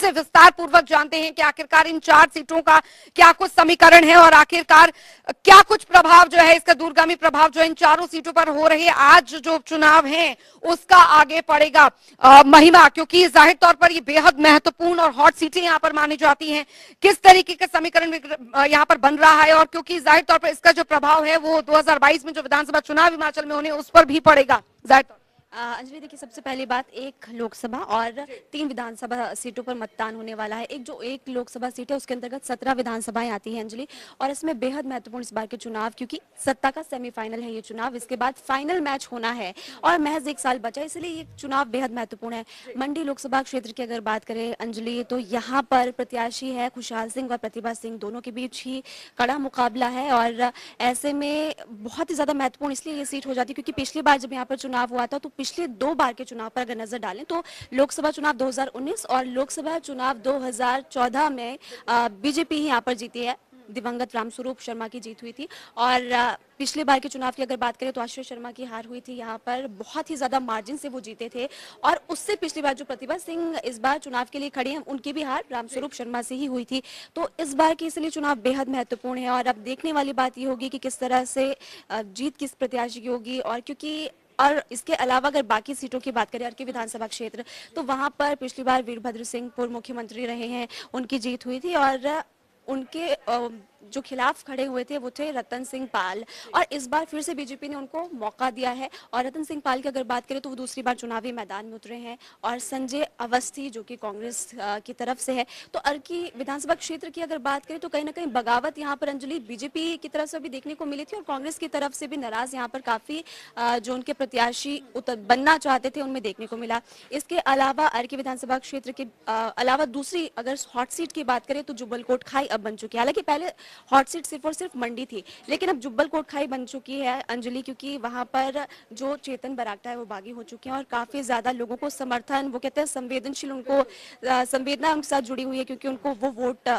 से विस्तार पूर्वक जानते हैं कि आखिरकार इन 4 सीटों का क्या कुछ समीकरण है और आखिरकार क्या कुछ प्रभाव जो है, इसका दूरगामी प्रभाव जो इन चारों सीटों पर हो रहे आज जो चुनाव है उसका आगे पड़ेगा। महिमा, क्योंकि जाहिर तौर पर ये बेहद महत्वपूर्ण और हॉट सीटें यहाँ पर मानी जाती हैं, किस तरीके का समीकरण यहाँ पर बन रहा है और क्योंकि जाहिर तौर पर इसका जो प्रभाव है वो 2022 में जो विधानसभा चुनाव हिमाचल में होने उस पर भी पड़ेगा जाहिर तौर। अंजलि, देखिए, सबसे पहली बात, एक लोकसभा और 3 विधानसभा सीटों पर मतदान होने वाला है। एक लोकसभा सीट है उसके अंतर्गत 17 विधानसभाएं आती हैं अंजलि, और इसमें बेहद महत्वपूर्ण इस बार के चुनाव, क्योंकि सत्ता का सेमीफाइनल है ये चुनाव, इसके बाद फाइनल मैच होना है और महज 1 साल बचा, इसलिए ये चुनाव बेहद महत्वपूर्ण है। मंडी लोकसभा क्षेत्र की अगर बात करें अंजलि, तो यहाँ पर प्रत्याशी है खुशहाल सिंह और प्रतिभा सिंह, दोनों के बीच ही कड़ा मुकाबला है और ऐसे में बहुत ही ज्यादा महत्वपूर्ण इसलिए ये सीट हो जाती है क्योंकि पिछली बार जब यहाँ पर चुनाव हुआ था तो पिछले 2 बार के चुनाव पर अगर नजर डालें तो लोकसभा चुनाव 2019 और लोकसभा चुनाव 2014 में बीजेपी ही यहाँ पर जीती है, दिवंगत रामस्वरूप शर्मा की जीत हुई थी। और पिछले बार के चुनाव की अगर बात करें तो आश्रय शर्मा की हार हुई थी, यहाँ पर बहुत ही ज्यादा मार्जिन से वो जीते थे। और उससे पिछली बार जो प्रतिभा सिंह इस बार चुनाव के लिए खड़ी हैं, उनकी भी हार रामस्वरूप शर्मा से ही हुई थी। तो इस बार की इसलिए चुनाव बेहद महत्वपूर्ण है और अब देखने वाली बात ये होगी कि किस तरह से जीत किस प्रत्याशी की होगी। और इसके अलावा अगर बाकी सीटों की बात करें अर्की विधानसभा क्षेत्र, तो वहां पर पिछली बार वीरभद्र सिंह पूर्व मुख्यमंत्री रहे हैं, उनकी जीत हुई थी और उनके जो खिलाफ खड़े हुए थे वो थे रतन सिंह पाल, और इस बार फिर से बीजेपी ने उनको मौका दिया है। और रतन सिंह पाल की अगर बात करें तो वो दूसरी बार चुनावी मैदान में उतरे हैं, और संजय अवस्थी जो कि कांग्रेस की तरफ से है। तो अर्की विधानसभा क्षेत्र की अगर बात करें तो कहीं ना कहीं बगावत यहाँ पर अंजलि बीजेपी की तरफ से भी देखने को मिली थी और कांग्रेस की तरफ से भी नाराज यहाँ पर काफी जो उनके प्रत्याशी बनना चाहते थे उनमें देखने को मिला। इसके अलावा अर्की विधानसभा क्षेत्र के अलावा दूसरी अगर हॉट सीट की बात करें तो जुब्बल कोटखाई अब बन चुकी है। हालांकि पहले हॉट सीट सिर्फ और सिर्फ मंडी थी, लेकिन अब जुब्बल कोटखाई बन चुकी है अंजलि, क्योंकि वहां पर जो चेतन बरागटा है वो बागी हो चुके हैं और काफी ज्यादा लोगों को समर्थन, वो कहते हैं संवेदनशील, उनको संवेदना उनके साथ जुड़ी हुई है क्योंकि उनको वो वोट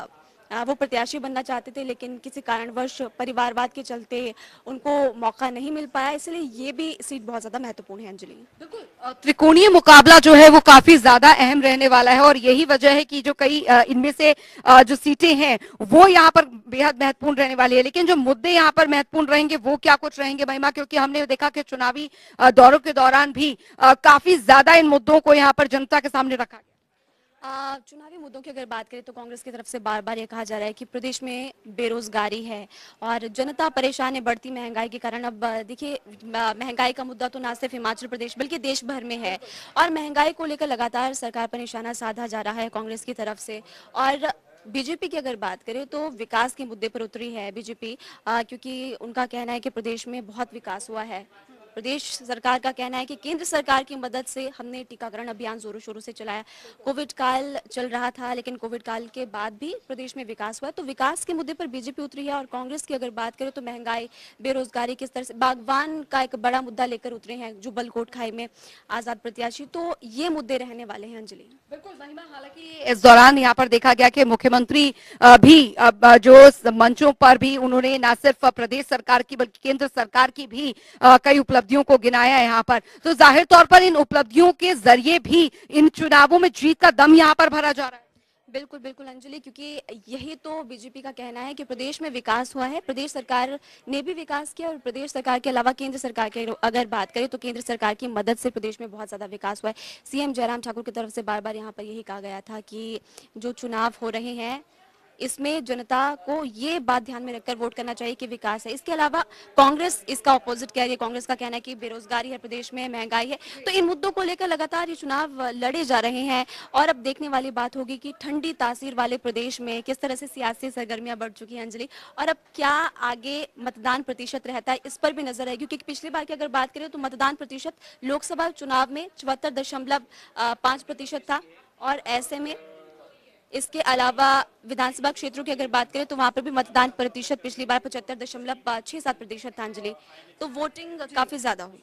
वो प्रत्याशी बनना चाहते थे, लेकिन किसी कारणवश परिवारवाद के चलते उनको मौका नहीं मिल पाया, इसलिए ये भी सीट बहुत ज्यादा महत्वपूर्ण है अंजलि। बिल्कुल, त्रिकोणीय मुकाबला जो है वो काफी ज्यादा अहम रहने वाला है और यही वजह है कि जो कई इनमें से जो सीटें हैं वो यहाँ पर बेहद महत्वपूर्ण रहने वाली है। लेकिन जो मुद्दे यहाँ पर महत्वपूर्ण रहेंगे वो क्या कुछ रहेंगे महिमा, क्योंकि हमने देखा कि चुनावी दौरों के दौरान भी काफी ज्यादा इन मुद्दों को यहाँ पर जनता के सामने रखा गया। चुनावी मुद्दों की अगर बात करें तो कांग्रेस की तरफ से बार बार ये कहा जा रहा है कि प्रदेश में बेरोजगारी है और जनता परेशान है बढ़ती महंगाई के कारण। अब देखिए, महंगाई का मुद्दा तो ना सिर्फ हिमाचल प्रदेश बल्कि देश भर में है और महंगाई को लेकर लगातार सरकार पर निशाना साधा जा रहा है कांग्रेस की तरफ से। और बीजेपी की अगर बात करें तो विकास के मुद्दे पर उतरी है बीजेपी, क्योंकि उनका कहना है कि प्रदेश में बहुत विकास हुआ है। प्रदेश सरकार का कहना है कि केंद्र सरकार की मदद से हमने टीकाकरण अभियान जोरों शोरों से चलाया। कोविड काल चल रहा था, लेकिन कोविड काल के बाद भी प्रदेश में विकास हुआ। तो विकास के मुद्दे पर बीजेपी उतरी है। और कांग्रेस की अगर बात करें तो महंगाई, बेरोजगारी, किस तरह से बागवान का एक बड़ा मुद्दा लेकर उतरे हैं जुब्बल कोटखाई में आजाद प्रत्याशी। तो ये मुद्दे रहने वाले हैं अंजलि। बिल्कुल महिमा, हालांकि इस दौरान यहाँ पर देखा गया कि मुख्यमंत्री भी जो मंचों पर भी उन्होंने न सिर्फ प्रदेश सरकार की बल्कि केंद्र सरकार की भी कई उपलब्धियों को गिनाया है यहाँ पर। तो जाहिर तौर पर इन उपलब्धियों के जरिए भी इन चुनावों में जीत का दम यहाँ पर भरा जा रहा है। बिल्कुल बिल्कुल अंजलि, क्योंकि यही तो बीजेपी का कहना है कि प्रदेश में विकास हुआ है, प्रदेश सरकार ने भी विकास किया और प्रदेश सरकार के अलावा केंद्र सरकार की अगर बात करें तो केंद्र सरकार की मदद से प्रदेश में बहुत ज्यादा विकास हुआ है। सीएम जयराम ठाकुर की तरफ से बार बार यहाँ पर यही कहा गया था कि जो चुनाव हो रहे हैं इसमें जनता को ये बात ध्यान में रखकर वोट करना चाहिए कि विकास है। इसके अलावा कांग्रेस इसका ऑपोजिट कह रही है। कांग्रेस का कहना है कि बेरोजगारी है प्रदेश में, महंगाई है। तो इन मुद्दों को लेकर लगातार ये चुनाव लड़े जा रहे हैं और अब देखने वाली बात होगी कि ठंडी तासीर वाले प्रदेश में किस तरह से सियासी सरगर्मियां बढ़ चुकी हैं अंजलि, और अब क्या आगे मतदान प्रतिशत रहता है इस पर भी नजर आएगी। क्योंकि पिछली बार की अगर बात करें तो मतदान प्रतिशत लोकसभा चुनाव में 74.5% था और ऐसे में इसके अलावा विधानसभा क्षेत्रों की अगर बात करें तो वहां पर भी मतदान प्रतिशत पिछली बार 75.67% था अंजलि। तो वोटिंग काफी ज्यादा हुई।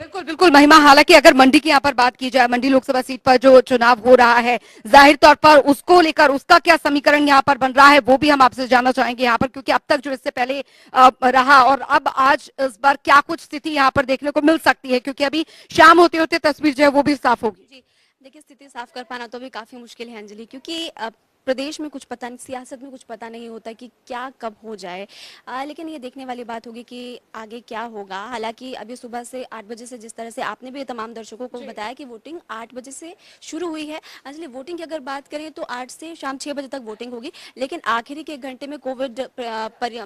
बिल्कुल बिल्कुल महिमा, हालांकि अगर मंडी की यहाँ पर बात की जाए, मंडी लोकसभा सीट पर जो चुनाव हो रहा है जाहिर तौर पर उसको लेकर उसका क्या समीकरण यहाँ पर बन रहा है वो भी हम आपसे जानना चाहेंगे यहाँ पर, क्योंकि अब तक जो इससे पहले रहा और अब आज इस बार क्या कुछ स्थिति यहाँ पर देखने को मिल सकती है, क्योंकि अभी शाम होते होते तस्वीर जो है वो भी साफ होगी। देखिए, स्थिति साफ कर पाना तो भी काफी मुश्किल है अंजलि, क्योंकि प्रदेश में कुछ पता नहीं, सियासत में कुछ पता नहीं होता कि क्या कब हो जाए। लेकिन ये देखने वाली बात होगी कि आगे क्या होगा। हालांकि अभी सुबह से 8 बजे से, जिस तरह से आपने भी तमाम दर्शकों को बताया कि वोटिंग 8 बजे से शुरू हुई है। अंजलि, वोटिंग की अगर बात करें तो 8 से शाम 6 बजे तक वोटिंग होगी, लेकिन आखिरी के 1 घंटे में कोविड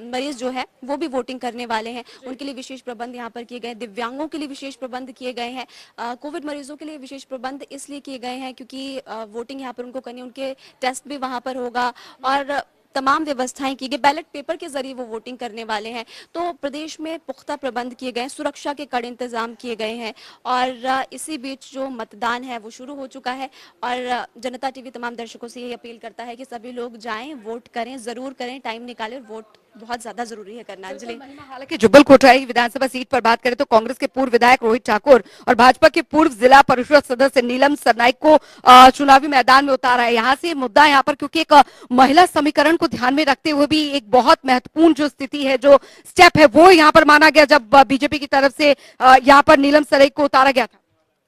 मरीज जो है वो भी वोटिंग करने वाले हैं। उनके लिए विशेष प्रबंध यहाँ पर किए गए, दिव्यांगों के लिए विशेष प्रबंध किए गए हैं, कोविड मरीजों के लिए विशेष प्रबंध इसलिए किए गए हैं क्योंकि वोटिंग यहाँ पर उनको करनी, उनके टेस्ट भी वहां पर होगा और तमाम व्यवस्थाएं की गई। बैलेट पेपर के जरिए वो वोटिंग करने वाले हैं। तो प्रदेश में पुख्ता प्रबंध किए गए हैं, सुरक्षा के कड़े इंतजाम किए गए हैं और इसी बीच जो मतदान है वो शुरू हो चुका है। और जनता टीवी तमाम दर्शकों से ये अपील करता है कि सभी लोग जाएं, वोट करें, जरूर करें, टाइम निकालें और वोट बहुत ज्यादा जरूरी है करना। अंजलि, हालांकि जुब्बल कोटराई विधानसभा सीट पर बात करें तो कांग्रेस के पूर्व विधायक रोहित ठाकुर और भाजपा के पूर्व जिला परिषद सदस्य नीलम सरनाइक को चुनावी मैदान में उतारा है। यहाँ से मुद्दा यहाँ पर, क्योंकि एक महिला समीकरण को ध्यान में रखते हुए भी एक बहुत महत्वपूर्ण जो स्थिति है, जो स्टेप है, वो यहाँ पर माना गया जब बीजेपी की तरफ से यहाँ पर नीलम सरनाइक को उतारा गया था।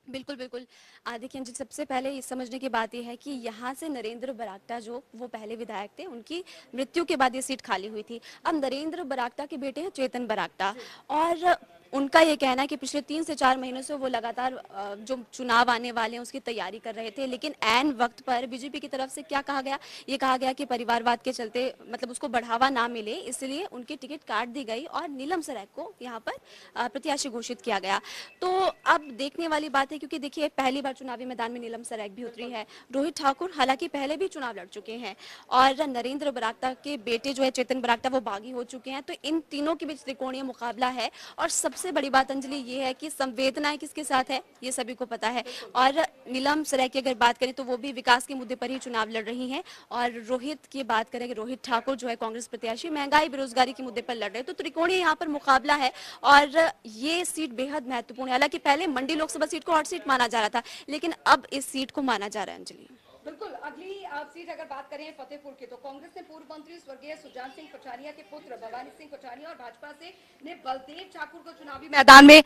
बिल्कुल बिल्कुल। देखिए अंजलि, सबसे पहले इस समझने की बात यह है कि यहाँ से नरेंद्र बरागटा जो वो पहले विधायक थे, उनकी मृत्यु के बाद ये सीट खाली हुई थी। अब नरेंद्र बरागटा के बेटे हैं चेतन बरागटा और उनका ये कहना है कि पिछले 3 से 4 महीनों से वो लगातार जो चुनाव आने वाले हैं उसकी तैयारी कर रहे थे, लेकिन ऐन वक्त पर बीजेपी की तरफ से क्या कहा गया, ये कहा गया कि परिवारवाद के चलते मतलब उसको बढ़ावा ना मिले, इसलिए उनकी टिकट काट दी गई और नीलम सरैक को यहाँ पर प्रत्याशी घोषित किया गया। तो अब देखने वाली बात है, क्योंकि देखिए पहली बार चुनावी मैदान में नीलम सरैक भी उतरी है। रोहित ठाकुर हालांकि पहले भी चुनाव लड़ चुके हैं और नरेंद्र बरागटा के बेटे जो है चेतन बरागटा वो बागी हो चुके हैं। तो इन तीनों के बीच त्रिकोणीय मुकाबला है और सबसे बड़ी बात अंजलि ये है कि संवेदनाएं किसके साथ है ये सभी को पता है। और नीलम सरैक की अगर बात करें तो वो भी विकास के मुद्दे पर ही चुनाव लड़ रही हैं और रोहित की बात करें, रोहित ठाकुर जो है कांग्रेस प्रत्याशी, महंगाई बेरोजगारी के मुद्दे पर लड़ रहे हैं। तो त्रिकोणीय यहाँ पर मुकाबला है और ये सीट बेहद महत्वपूर्ण है। हालांकि पहले मंडी लोकसभा सीट को हॉट सीट माना जा रहा था, लेकिन अब इस सीट को माना जा रहा है। अंजलि, बिल्कुल। अगली आप सीट अगर बात करें फतेहपुर की, तो कांग्रेस ने पूर्व मंत्री स्वर्गीय सुजान सिंह पठानिया के पुत्र भवानी सिंह पठानिया और भाजपा से ने बलदेव ठाकुर को चुनावी मैदान में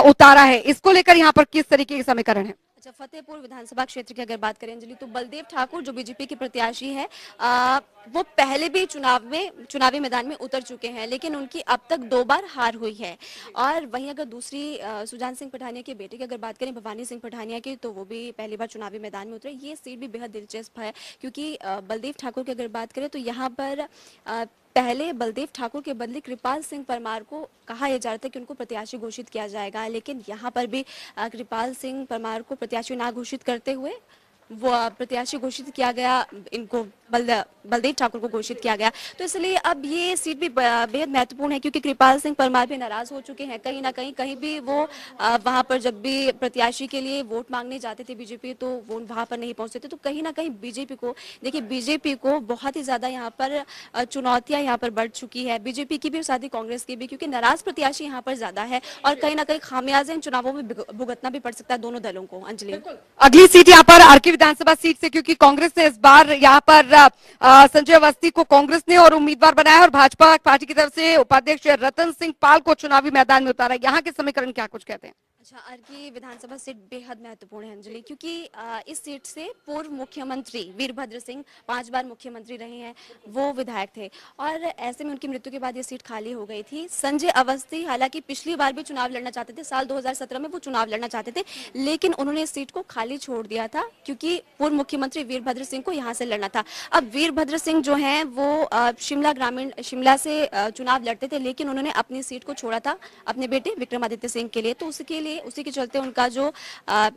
उतारा है। इसको लेकर यहाँ पर किस तरीके के समीकरण है? अच्छा, फतेहपुर विधानसभा क्षेत्र की अगर बात करें अंजलि, तो बलदेव ठाकुर जो बीजेपी के प्रत्याशी है वो पहले भी चुनावी मैदान में उतर चुके हैं, लेकिन उनकी अब तक 2 बार हार हुई है। और वहीं अगर दूसरी सुजान सिंह पठानिया के बेटे की अगर बात करें भवानी सिंह पठानिया की, तो वो भी पहली बार चुनावी मैदान में उतरे। ये सीट भी बेहद दिलचस्प है, क्योंकि बलदेव ठाकुर की अगर बात करें तो यहाँ पर पहले बलदेव ठाकुर के बदले कृपाल सिंह परमार को कहा यह जा रहा था कि उनको प्रत्याशी घोषित किया जाएगा, लेकिन यहाँ पर भी कृपाल सिंह परमार को प्रत्याशी ना घोषित करते हुए वो प्रत्याशी घोषित किया गया, इनको बलदेव ठाकुर को घोषित किया गया। तो इसलिए अब ये सीट भी बेहद महत्वपूर्ण है, क्योंकि कृपाल सिंह परमार भी नाराज हो चुके हैं। कहीं ना कहीं भी वो वहां पर जब भी प्रत्याशी के लिए वोट मांगने जाते थे बीजेपी, तो वो वहां पर नहीं पहुंचते थे। तो कहीं ना कहीं बीजेपी को बहुत ही ज्यादा यहाँ पर चुनौतियां यहाँ पर बढ़ चुकी है, बीजेपी की भी और साथ ही कांग्रेस की भी, क्योंकि नाराज प्रत्याशी यहाँ पर ज्यादा है और कहीं ना कहीं खामियाजा इन चुनावों में भुगतना भी पड़ सकता है दोनों दलों को। अंजलि, अगली सीट यहाँ पर आरके विधानसभा सीट से, क्योंकि कांग्रेस ने इस बार यहाँ पर संजय अवस्थी को कांग्रेस ने और उम्मीदवार बनाया और भाजपा पार्टी की तरफ से उपाध्यक्ष रतन सिंह पाल को चुनावी मैदान में उतारा। यहाँ के समीकरण क्या कुछ कहते हैं? अच्छा, आरके विधानसभा सीट बेहद महत्वपूर्ण है अंजलि, क्योंकि इस सीट से पूर्व मुख्यमंत्री वीरभद्र सिंह 5 बार मुख्यमंत्री रहे हैं, वो विधायक थे और ऐसे में उनकी मृत्यु के बाद ये सीट खाली हो गई थी। संजय अवस्थी हालांकि पिछली बार भी चुनाव लड़ना चाहते थे, साल 2017 में वो चुनाव लड़ना चाहते थे, लेकिन उन्होंने इस सीट को खाली छोड़ दिया था क्योंकि पूर्व मुख्यमंत्री वीरभद्र सिंह को यहाँ से लड़ना था। अब वीरभद्र सिंह जो है वो शिमला से चुनाव लड़ते थे, लेकिन उन्होंने अपनी सीट को छोड़ा था अपने बेटे विक्रमादित्य सिंह के लिए। तो उसी के चलते उनका जो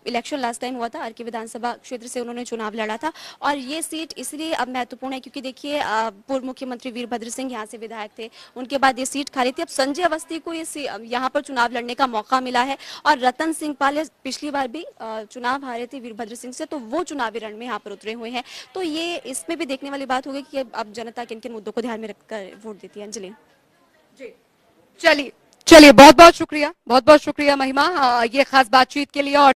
इलेक्शन लास्ट टाइम हुआ था आरके विधानसभा क्षेत्र से उन्होंने चुनाव लड़ा था और ये सीट इसलिए अब महत्वपूर्ण है क्योंकि देखिए पूर्व मुख्यमंत्री वीरभद्र सिंह यहाँ से विधायक थे, उनके बाद ये सीट खाली थी। अब संजय अवस्थी को यहाँ पर चुनाव लड़ने का मौका मिला है और रतन सिंह पाल पिछली बार भी चुनाव हारे थे वीरभद्र सिंह से, तो वो चुनावी रण में यहाँ पर उतरे हुए हैं। तो ये इसमें भी देखने वाली बात होगी कि अब जनता किन किन मुद्दों को ध्यान में रखकर वोट देती है। अंजलि जी, चलिए बहुत बहुत शुक्रिया महिमा ये खास बातचीत के लिए। और